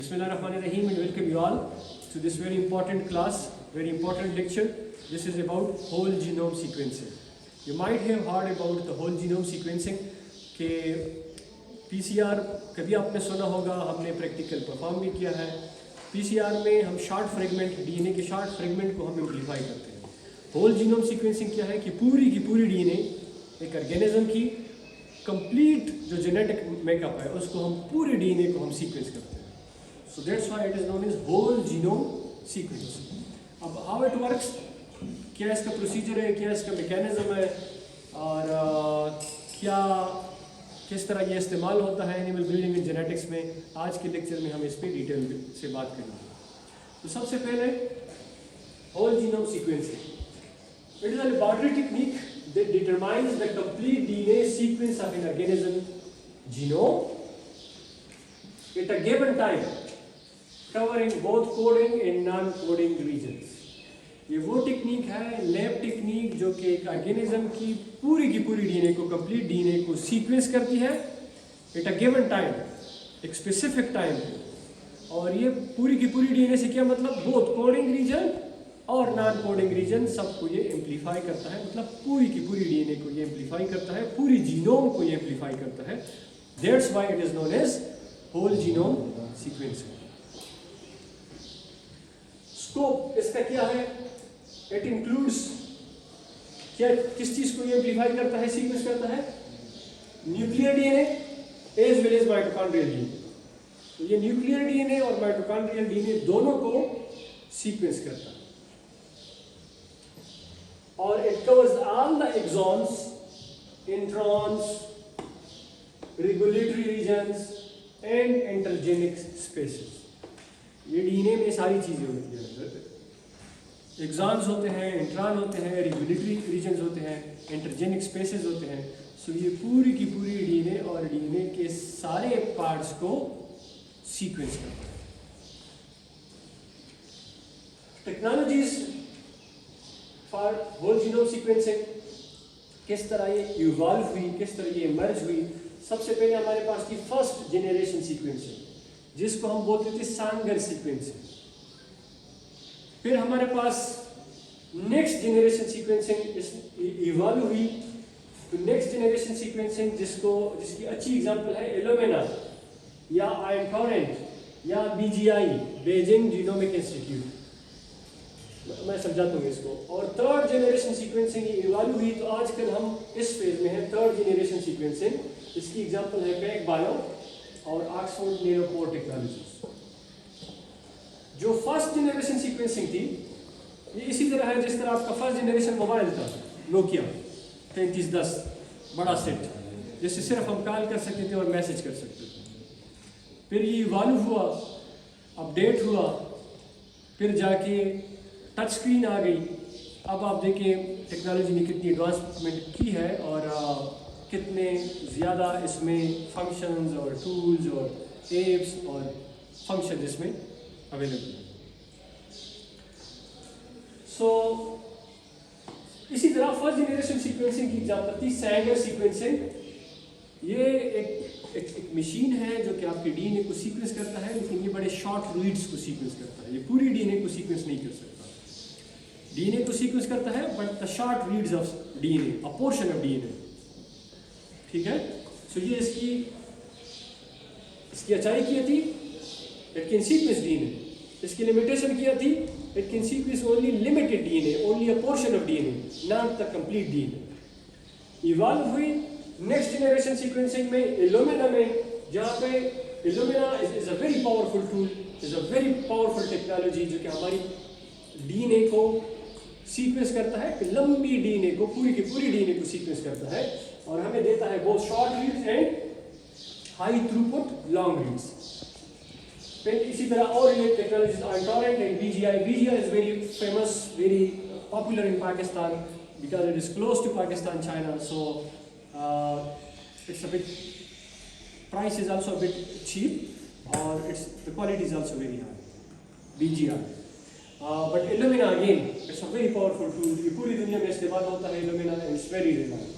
Bismillahirrahmanirrahim and welcome you all to this very important class, very important lecture. This is about whole genome sequencing. You might have heard about the whole genome sequencing के PCR कभी आपने सुना होगा, हमने practical perform भी किया है। PCR में हम शॉर्ट फ्रेगमेंट DNA के शॉर्ट फ्रेगमेंट को हम एम्प्लीफाई करते हैं। होल जीनोम सीक्वेंसिंग क्या है कि पूरी की पूरी DNA एक ऑर्गेनिज्म की कंप्लीट जो जेनेटिक मेकअप है उसको हम पूरे DNA को हम सीक्वेंस करते हैं। So that's why it is known as whole genome sequence. अब how it works, क्या इसका प्रोसीजर है, क्या इसका मैकेनिज्म है और क्या किस तरह ये इस्तेमाल होता है एनिमल ब्रीडिंग एंड जेनेटिक्स में, आज के लेक्चर में हम इस पर डिटेल से बात करेंगे। तो सबसे पहले whole genome sequencing. It is a laboratory technique that determines the complete DNA sequence of an organism genome at a given time, covering both coding and non-coding regions. ये वो टेक्निक है, लैब टेक्निक, जो कि एक organism की पूरी DNA को, complete DNA को सीक्वेंस करती है एट अ गिवन टाइम, एक स्पेसिफिक टाइम पे। और ये पूरी की पूरी डीएनए से क्या मतलब, बोथ कोडिंग रीजन और नॉन कोडिंग रीजन सबको ये एम्प्लीफाई करता है। मतलब पूरी की पूरी डीएनए को ये एम्प्लीफाई करता है, पूरी जीनोम को ये एम्प्लीफाई करता है। That's why it is known as whole genome sequencing. Scope इसका क्या है, इट इंक्लूड्स क्या, किस चीज को ये एम्प्लीफाई करता है, सीक्वेंस करता है, nuclear DNA as well as mitochondrial DNA. तो ये न्यूक्लियर डीएनए और माइटोकॉन्ड्रियल डीएनए दोनों को सीक्वेंस करता है। और it covers all the exons, introns, regulatory regions and intergenic spaces. ये डीएनए में सारी चीजें होती हैं, एक्सॉन्स होते हैं, इंट्रॉन होते हैं, रेगुलेटरी रीजन्स होते हैं, इंटरजेनिक स्पेसेस होते हैं। सो ये पूरी की पूरी डीएनए और डीएनए के सारे पार्ट्स को सीक्वेंस करता है। Technologies for whole genome sequencing, किस तरह ये इवॉल्व हुई, किस तरह ये इमर्ज हुई। सबसे पहले हमारे पास थी फर्स्ट जेनरेशन सीक्वेंसिंग, जिसको हम बोलते थे सांगर सीक्वेंसिंग। फिर हमारे पास नेक्स्ट जेनरेशन सीक्वेंसिंग इवॉल्व हुई तो नेक्स्ट जेनरेशन सीक्वेंसिंग, जिसकी अच्छी एग्जांपल है इल्यूमिना या आयरन टोरेंट या बीजीआई, बीजिंग जीनोमिक इंस्टीट्यूट। मैं समझाता हूँ इसको। और थर्ड जेनरेशन सीक्वेंसिंग इवॉल्व हुई तो आजकल हम इस फेज में है, थर्ड जेनरेशन सीक्वेंसिंग। इसकी एग्जांपल है पैक बायो और ऑक्सफोर्ड नेरोपोर टेक्नोलॉजीज। जो फर्स्ट जेनरेशन सीक्वेंसिंग थी ये इसी तरह है जिस तरह आपका फर्स्ट जेनरेशन मोबाइल था, नोकिया 3310 बड़ा सेट, जिससे सिर्फ हम कॉल कर सकते थे और मैसेज कर सकते थे। फिर ये इवॉल्व हुआ, अपडेट हुआ, फिर जाके टच स्क्रीन आ गई। अब आप देखें टेक्नोलॉजी ने कितनी एडवांसमेंट की है और कितने ज़्यादा इसमें फंक्शंस और टूल्स और एप्स और फंक्शन इसमें अवेलेबल है। सो इसी तरह फर्स्ट जेनरेशन सीक्वेंसिंग की एग्जांपल थी सैंगर सीक्वेंसिंग। ये एक मशीन है जो कि आपके डीएनए को सीक्वेंस करता है, लेकिन ये बड़े शॉर्ट रीड्स को सीक्वेंस करता है। ये पूरी डीएनए को सीक्वेंस नहीं कर सकता। डीएनए को सीक्वेंस करता है but the short reads of DNA, a portion of DNA. ठीक है। सो ये इसकी अच्छाई क्या थी, इट कैन सीक्वेंस डीएनए। इसकी लिमिटेशन क्या थी, it can sequence only limited DNA, only a portion of DNA, not the complete DNA. Evolve हुई नेक्स्ट जनरेशन सीक्वेंसिंग में इल्यूमिना में, जहाँ पे Illumina is a very powerful tool, is a very powerful technology जो कि हमारी DNA को sequence करता है, लंबी डीएनए को, पूरी की पूरी डीएनए को सीक्वेंस करता है और हमें देता है both short reads and high throughput long reads. फिर इसी तरह और ये technologies iron Torrent and BGI. BGI is very famous, very popular in Pakistan because it is close to Pakistan, China, so it's a bit, price is also a bit cheap or the quality is also very high, BGI. But Illumina again, it's a very powerful tool. ये पूरी दुनिया में इस्तेमाल होता है Illumina and it's very reliable.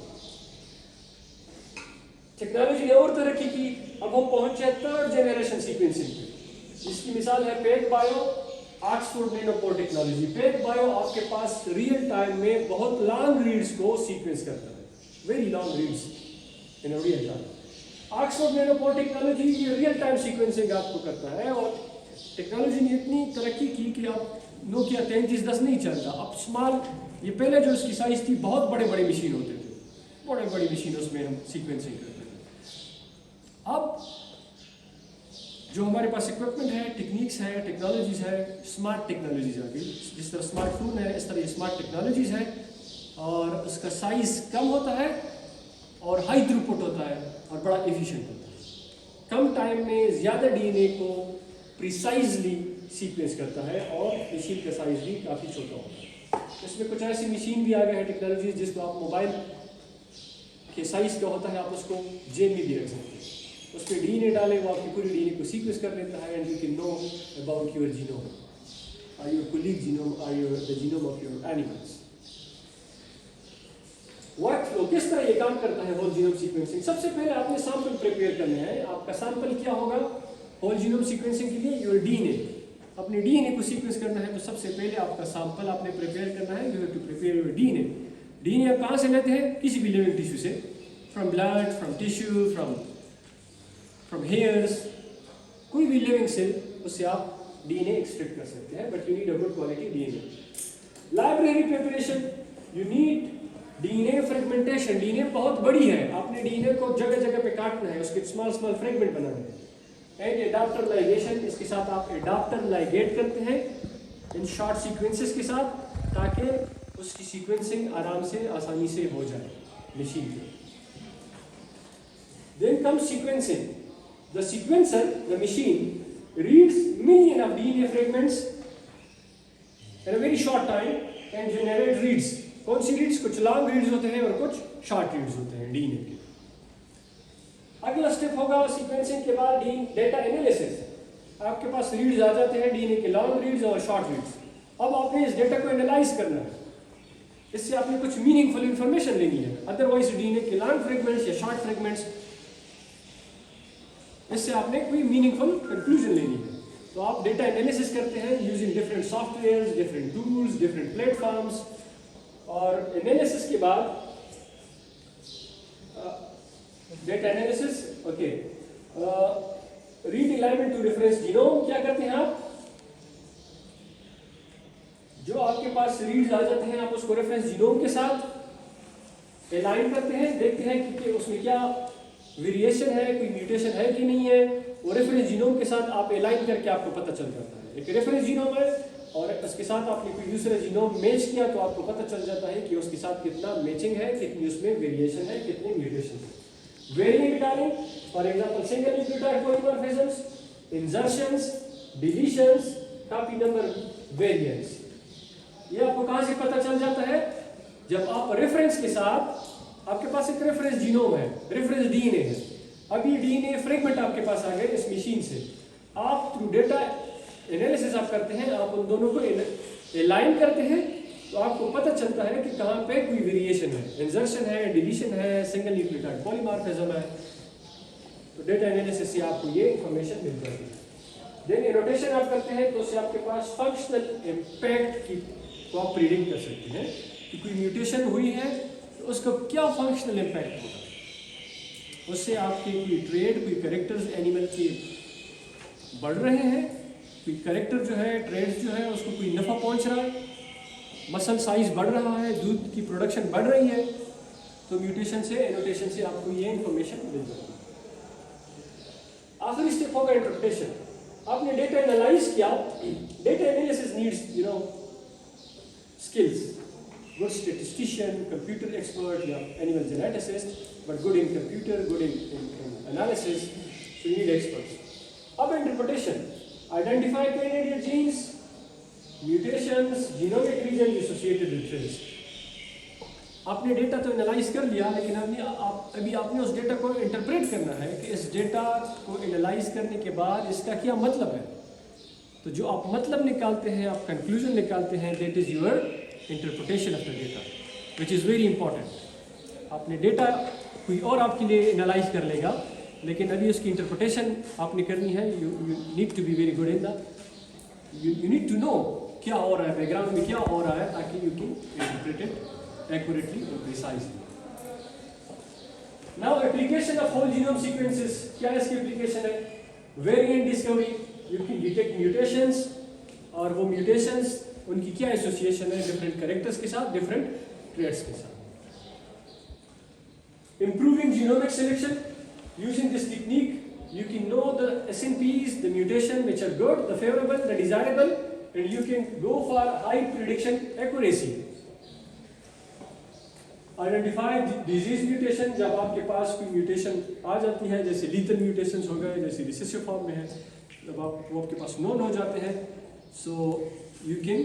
Technology ने और तरक्की की, अब हम पहुंचे थर्ड जेनरेशन सीक्वेंसिंग पे। इसकी मिसाल है pack bio, Oxford Nanopore technology. Pack bio आपके पास रियल टाइम में बहुत लॉन्ग रीड्स को सीक्वेंस करता है, very long reads in real time. Oxford Nanopore technology ये रियल टाइम सीक्वेंसिंग आपको करता है। और टेक्नोलॉजी ने इतनी तरक्की की कि अब नोकिया 3310 नहीं चलता, अब स्मॉल, ये पहले जो इसकी साइज थी बहुत बड़े बड़े मशीन होते थे, बड़े बड़ी मशीन, उसमें हम सीक्वेंसिंग करते थे। अब जो हमारे पास इक्विपमेंट है, टेक्निक्स है, टेक्नोलॉजीज है, स्मार्ट टेक्नोलॉजीज आ गई। जिस तरह स्मार्टफोन है इस तरह ये स्मार्ट टेक्नोलॉजीज है, और उसका साइज कम होता है और हाई थ्रूपुट होता है और बड़ा एफिशिएंट होता है। कम टाइम में ज़्यादा डीएनए को प्रिसाइजली सीक्वेंस करता है और मशीन का साइज भी काफ़ी छोटा होता है। इसमें कुछ ऐसी मशीन भी आ गए हैं, टेक्नोलॉजीज, जिसको आप मोबाइल के साइज का होता है, आप उसको जेब में भी रख सकते हैं। उस पर डीएनए डालें, वो आपकी पूरी डीएनए को सीक्वेंस कर लेता है, and you can know about your genome, और योर कोलीग जीनोम, और your the genome of your animals. Workflow किस तरह ये काम करता है होल जीनोम सीक्वेंसिंग? सबसे पहले आपने सैंपल प्रिपेयर करने हैं। आपका सैंपल क्या होगा होल जीनोम सीक्वेंसिंग के लिए? Your DNA. अपने डीएनए को सीक्वेंस करना है तो सबसे पहले आपका सैंपल आपने प्रिपेयर करना है। You have to prepare your DNA. DNA आप कहाँ से लेते हैं? किसी भी लिविंग टिश्यू से, from blood, from tissue, from hairs, कोई भी लिविंग सेल, उससे आप डीएनए एक्सट्रैक्ट कर सकते हैं, but you need a good quality DNA. Library preparation, you need DNA fragmentation. DNA बहुत बड़ी है, आपने डीएनए को जगह जगह पे काटना है, उसके स्मॉल स्मॉल फ्रेगमेंट बनाने हैं। एंड एडाप्टर लाइगेशन, इसके साथ आप एडाप्टर लाइगेट करते हैं इन शॉर्ट सीक्वेंसेस के साथ, ताकि उसकी सीक्वेंसिंग आराम से, आसानी से हो जाए मशीन पे। Then comes sequencing. The sequencer, the machine, reads million of DNA fragments in a very short time and generate reads. कौन सी रीड्स? कुछ लॉन्ग रीड्स होते हैं और कुछ शॉर्ट रीड्स होते हैं डीएनए के। अगला स्टेप होगा सीक्वेंसिंग के बाद डेटा एनालिसिस। आपके पास रीड्स आ जाते हैं, डीएनए के लॉन्ग रीड्स और शॉर्ट रीड्स। अब आपने इस डेटा को एनालाइज करना है, इससे आपने कुछ मीनिंगफुल इंफॉर्मेशन लेनी है। अदरवाइज डीएनए के लॉन्ग फ्रेगमेंट्स या शॉर्ट फ्रेगमेंट्स, इससे आपने कोई मीनिंगफुल कंक्लूजन लेनी है। तो आप डेटा एनालिसिस करते हैं using different softwares, different tools, different platforms. और एनालिसिस के बाद data analysis, okay, realignment to reference genome. क्या करते हैं आप? जो आपके पास रीड्स आ जाते हैं, आप उसको रेफरेंस जीनोम के साथ अलाइन करते हैं, देखते हैं कि उसमें क्या वेरिएशन है, कोई म्यूटेशन है कि नहीं है। वो रेफरेंस जीनोम के साथ आप अलाइन करके आपको पता चल जाता है। एक रेफरेंस जीनोम है और उसके साथ आपने कोई दूसरा जीनोम मैच किया तो आपको पता चल जाता है कि उसके साथ कितना मैचिंग है, कितनी उसमें वेरिएशन है, कितने म्यूटेशन है। वेरिएंट डालें, for example single nucleotide polymorphisms, insertions, deletions, copy number, variants. ये आपको कहां से पता चल जाता है? जब आप रेफरेंस के साथ, आपके पास एक रेफरेंस जीनोम है, रेफरेंस डीएनए है। अब ये डीएनए फ्रेगमेंट आपके पास आ गए इस मशीन से, आप थ्रू डेटा एनालिसिस आप करते हैं, आप उन दोनों को अलाइन करते हैं, तो आपको पता चलता है कि कहाँ पे कोई वेरिएशन है, इंसर्शन है, डिलीशन है, सिंगल न्यूक्लियोटाइड पॉलीमॉर्फिज्म है। तो डेटा एनालिसिस से आपको ये इंफॉर्मेशन मिल जाती है। देन एनोटेशन आप करते हैं, तो उससे आपके पास फंक्शनल इम्पैक्ट की को आप प्रिडिक्ट कर सकते हैं कि कोई म्यूटेशन हुई है तो उसका क्या फंक्शनल इम्पैक्ट होगा। उससे आपके कोई ट्रेड, कोई कैरेक्टर्स एनिमल के बढ़ रहे हैं, कोई कैरेक्टर जो है, ट्रेड्स जो है, उसको कोई नफ़ा पहुंच रहा है, मसल साइज बढ़ रहा है, दूध की प्रोडक्शन बढ़ रही है, तो म्यूटेशन से, एनोटेशन से आपको ये इंफॉर्मेशन मिल जाती है। आखिरी स्टेप होगा इंटरप्रिटेशन। आपने डेटा एनालाइज किया। Data analysis needs skills, good statistician, computer expert, या animal geneticist, but good in computer, good in analysis, so you need experts. अब interpretation, identify candidate genes, mutations, genomic region associated with traits. आपने data तो analyse कर लिया, लेकिन अभी आपने उस डेटा को इंटरप्रेट करना है कि इस डेटा को एनालाइज करने के बाद इसका क्या मतलब है। तो जो आप मतलब निकालते हैं, आप कंक्लूजन निकालते हैं, that is your interpretation of the data, which is very important. आपने डेटा कोई और आपके लिए एनालाइज कर लेगा, लेकिन अभी उसकी इंटरप्रिटेशन आपने करनी है. You need to be very good in the, you need to know क्या हो रहा है, बैकग्राउंड में क्या हो रहा है, ताकि you can interpret it accurately और precisely. Now application of whole genome sequences, क्या इसकी एप्लीकेशन है? Variant discovery, you can detect mutations, और वो म्यूटेशंस उनकी क्या एसोसिएशन है डिफरेंट कैरेक्टर्स के साथ, डिफरेंट ट्रेड्स के साथ. Improving genomic selection, using this technique you can know the SNPs, the mutation which are good, the favorable, the desirable, and you can go for high prediction accuracy. Identify disease mutation, जब आपके पास कोई mutation आ जाती है, जैसे lethal mutations हो गए, जैसे recessive form में है, जब वो आपके पास known हो जाते हैं, so you can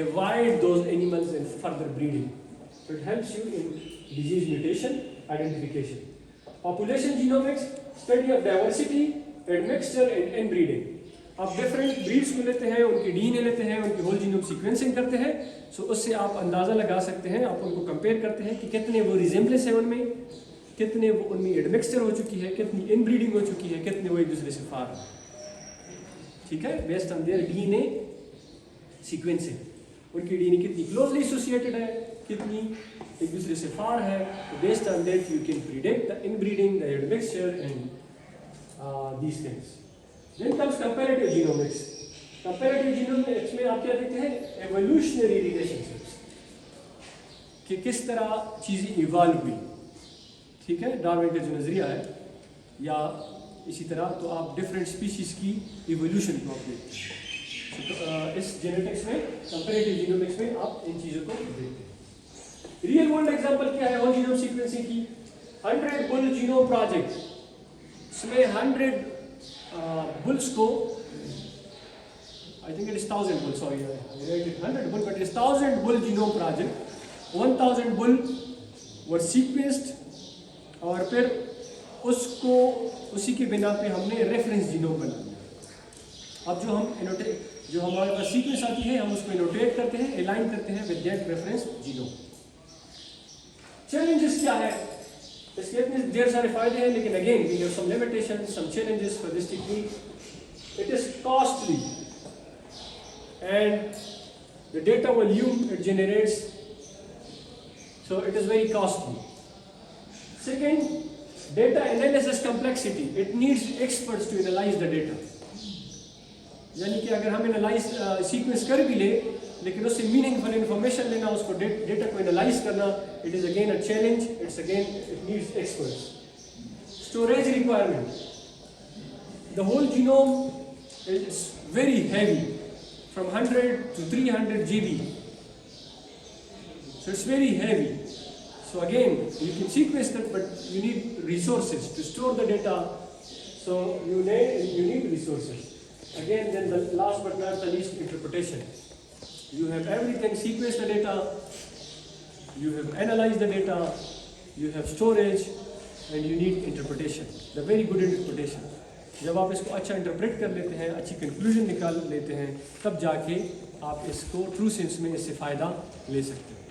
avoid those animals in further breeding. So it helps you in disease mutation identification. Population genomics, study of diversity and mixture and inbreeding. आप डिफरेंट ब्रीड्स को लेते हैं, उनके डीएनए लेते हैं, उनकी होल जीनोम सीक्वेंसिंग करते हैं, सो उससे आप अंदाज़ा लगा सकते हैं, आप उनको कंपेयर करते हैं कि कितने वो रिजेम्बलेंस है उनमें, कितने वो उनमें एडमिक्सचर हो चुकी है, कितनी इनब्रीडिंग हो चुकी है, कितने वो एक दूसरे से फार है. ठीक है, based on their DNA sequencing, उनकी डीएनए कितनी क्लोजली एसोसिएटेड है, कितनी एक दूसरे से फार है. Based on that you can predict the inbreeding, the admixture and these things. Then comes comparative genomics. Comparative genomics में आप क्या देखते हैं? Evolutionary relationships, कि किस तरह चीज़ें इवॉल्व हुई. ठीक है, डार्विन का जो नज़रिया है, या इसी तरह तो आप डिफरेंट स्पीशीज़ की इवोल्यूशन को आप देखते हैं. इस जेनेटिक्स में, कंपैरेटिव जीनोमिक्स में आप इन चीज़ों को देखते हैं. रियल वर्ल्ड एग्जांपल क्या है होल जीनोम सीक्वेंसिंग की? 100 बुल जीनोम प्रोजेक्ट. इसमें 100 bulls को, I think it is 1000 bull, sorry, I read it 100 bull, but it is 1000 bull genome project. 1000 bull were sequenced, और फिर उसको उसी के बिना पे हमने रेफरेंस जीनोम बना दिया. अब जो हमारे पास सीक्वेंस आती है, हम उसको एनोटेट करते हैं, अलाइन करते हैं with that reference genome. Challenges क्या है इसके? इतने ढेर सारे फायदे हैं, लेकिन again we have some limitations, some challenges for this technique. It is costly, and the data volume it generates, so it is very costly. Second, data analysis complexity. It needs experts to analyze the data. यानी कि अगर हम analyse sequence कर भी ले, लेकिन उससे meaningful information लेना, उसको डेटा को एनालाइज करना, it is again a challenge. It's again it needs experts. Storage requirement. The whole genome is very heavy, from 100 to 300 GB. So it's very heavy. So again, you can sequence that, but you need resources to store the data. So you need resources. Again, then the last but not the least, interpretation. You have everything, sequence the data, you have analyzed the data, you have storage, and you need interpretation. The very good interpretation. जब आप इसको अच्छा interpret कर लेते हैं, अच्छी conclusion निकाल लेते हैं, तब जाके आप इसको ट्रू सेंस में इससे फ़ायदा ले सकते हैं.